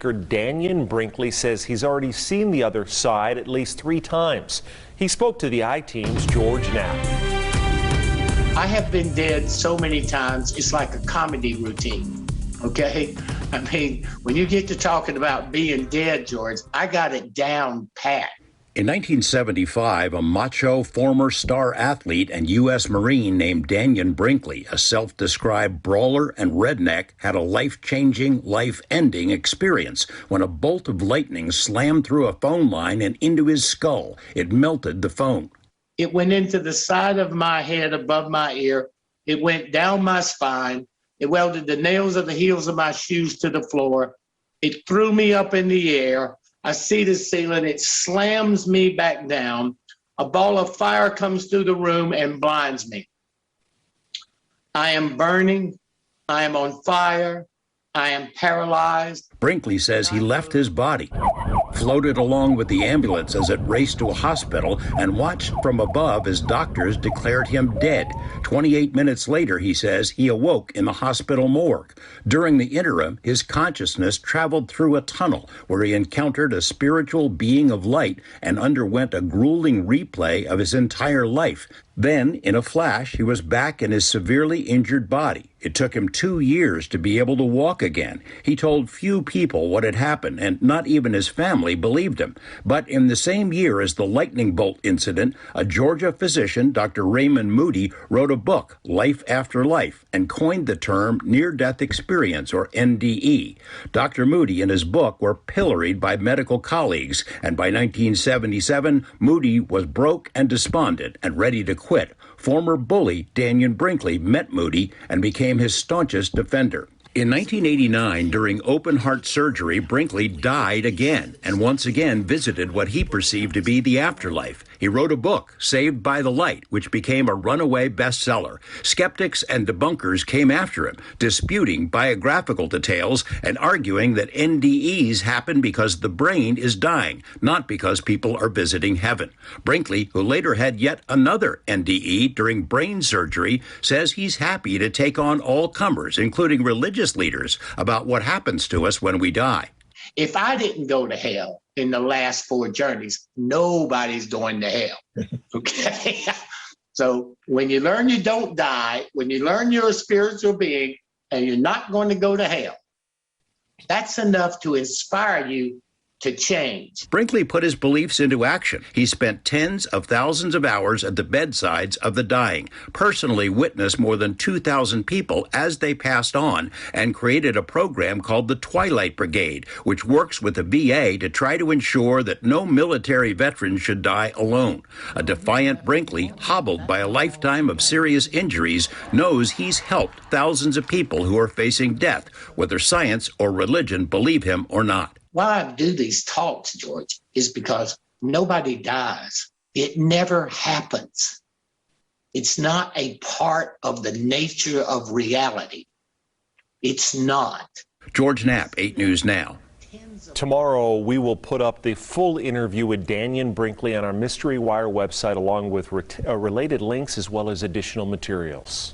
Dannion Brinkley says he's already seen the other side at least 3 times. He spoke to the I-Team's George Knapp. I have been dead so many times, it's like a comedy routine, okay? I mean, when you get to talking about being dead, George, I got it down pat. In 1975, a macho former star athlete and U.S. Marine named Dannion Brinkley, a self-described brawler and redneck, had a life-changing, life-ending experience when a bolt of lightning slammed through a phone line and into his skull. It melted the phone. It went into the side of my head above my ear. It went down my spine. It welded the nails of the heels of my shoes to the floor. It threw me up in the air. I see the ceiling, it slams me back down. A ball of fire comes through the room and blinds me. I am burning, I am on fire, I am paralyzed. Brinkley says he left his body, floated along with the ambulance as it raced to a hospital, and watched from above as doctors declared him dead. 28 minutes later, he says, he awoke in the hospital morgue. During the interim, his consciousness traveled through a tunnel where he encountered a spiritual being of light and underwent a grueling replay of his entire life. Then, in a flash, he was back in his severely injured body. It took him 2 years to be able to walk again. He told few people what had happened, and not even his family believed him. But in the same year as the lightning bolt incident, a Georgia physician, Dr. Raymond Moody, wrote a book, Life After Life, and coined the term near-death experience, or NDE. Dr. Moody and his book were pilloried by medical colleagues, and by 1977, Moody was broke and despondent and ready to quit. Former bully Dannion Brinkley met Moody and became his staunchest defender. In 1989, during open-heart surgery, Brinkley died again and once again visited what he perceived to be the afterlife. He wrote a book, Saved by the Light, which became a runaway bestseller. Skeptics and debunkers came after him, disputing biographical details and arguing that NDEs happen because the brain is dying, not because people are visiting heaven. Brinkley, who later had yet another NDE during brain surgery, says he's happy to take on all comers, including religious leaders, about what happens to us when we die. If I didn't go to hell in the last 4 journeys, nobody's going to hell, okay? So when you learn you don't die, when you learn you're a spiritual being and you're not going to go to hell, that's enough to inspire you to change. Brinkley put his beliefs into action. He spent tens of thousands of hours at the bedsides of the dying, personally witnessed more than 2,000 people as they passed on, and created a program called the Twilight Brigade, which works with the VA to try to ensure that no military veteran should die alone. A defiant Brinkley, hobbled by a lifetime of serious injuries, knows he's helped thousands of people who are facing death, whether science or religion believe him or not. Why I do these talks, George, is because nobody dies. It never happens. It's not a part of the nature of reality. It's not. George Knapp, 8 News Now. Tomorrow, we will put up the full interview with Dannion Brinkley on our Mystery Wire website, along with related links as well as additional materials.